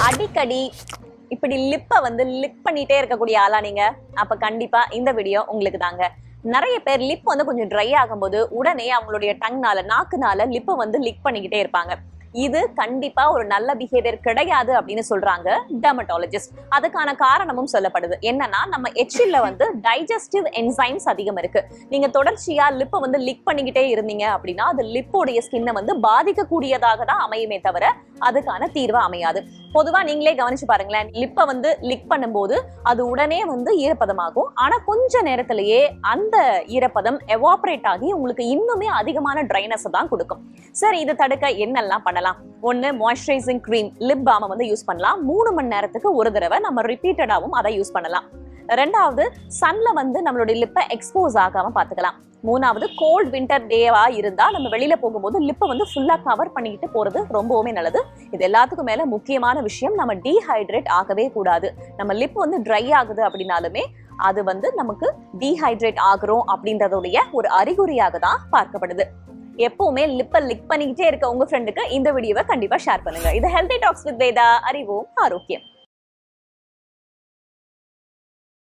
அடிக்கடி இப்படி லிப்பை வந்து லிக் பண்ணிட்டே இருக்கக்கூடிய ஆளா நீங்க? அப்ப கண்டிப்பா இந்த வீடியோ உங்களுக்கு தாங்க. நிறைய பேர் லிப் வந்து கொஞ்சம் ட்ரை ஆகும்போது உடனே அவங்களுடைய டங்னால நாக்குனால லிப்பை வந்து லிக் பண்ணிக்கிட்டே இருப்பாங்க. இது கண்டிப்பா ஒரு நல்ல பிஹேவியர் கிடையாது அப்படின்னு சொல்றாங்க டெர்மட்டாலஜிஸ்ட். அதுக்கான காரணமும் சொல்லப்படுது. என்னன்னா, நம்ம எச்சில்ல வந்து டைஜஸ்டிவ் என்சைம்ஸ் அதிகம் இருக்கு. நீங்க தொடர்ச்சியா லிப்பை வந்து லிக் பண்ணிக்கிட்டே இருந்தீங்க அப்படின்னா அது லிப்போடைய ஸ்கின்னை வந்து பாதிக்கக்கூடியதாக தான் அமையுமே தவிர அதுக்கான தீர்வு அமையாது. பொதுவா நீங்களே கவனிச்சு பாருங்களேன், லிப்பை வந்து லிக் பண்ணும்போது அது உடனே வந்து ஈரப்பதமாகும். ஆனா கொஞ்ச நேரத்திலேயே அந்த ஈரப்பதம் எவாபரேட் ஆகி உங்களுக்கு இன்னுமே அதிகமான ட்ரைனஸ் தான் கொடுக்கும். சரி, இதை தடுக்க என்னெல்லாம் பண்ணலாம்? ஒன்னு, மாய்ஸ்சரைசிங் கிரீம் லிப் பாம் வந்து யூஸ் பண்ணலாம். 3 மணி நேரத்துக்கு ஒரு தடவை நம்ம ரிப்பீட்டடாவும் அதை யூஸ் பண்ணலாம். ரெண்டாவது, சன்ல வந்து நம்மளுடைய லிப்பை எக்ஸ்போஸ் ஆகாம பாத்துக்கலாம். மூணாவது, கோல்ட் வின்டர் டேவா இருந்தா நம்ம வெளியில போகும்போது லிப்பை வந்து ஃபுல்லா கவர் பண்ணிக்கிட்டு போறது ரொம்பவுமே நல்லது. இது எல்லாத்துக்கும் மேல முக்கியமான விஷயம், நம்ம டீஹைட்ரேட் ஆகவே கூடாது. நம்ம லிப் வந்து ட்ரை ஆகுது அப்படின்னாலுமே அது வந்து நமக்கு டீஹைட்ரேட் ஆகுறோம் அப்படின்றதுடைய ஒரு அறிகுறியாக தான் பார்க்கப்படுது. எப்பவுமே லிப்பை லிக் பண்ணிக்கிட்டே இருக்க உங்க ஃப்ரெண்டுக்கு இந்த வீடியோவை கண்டிப்பா ஷேர் பண்ணுங்க. இது ஹெல்தி டாக்ஸ் வித் வேதா, அறிவோம் ஆரோக்கியம்.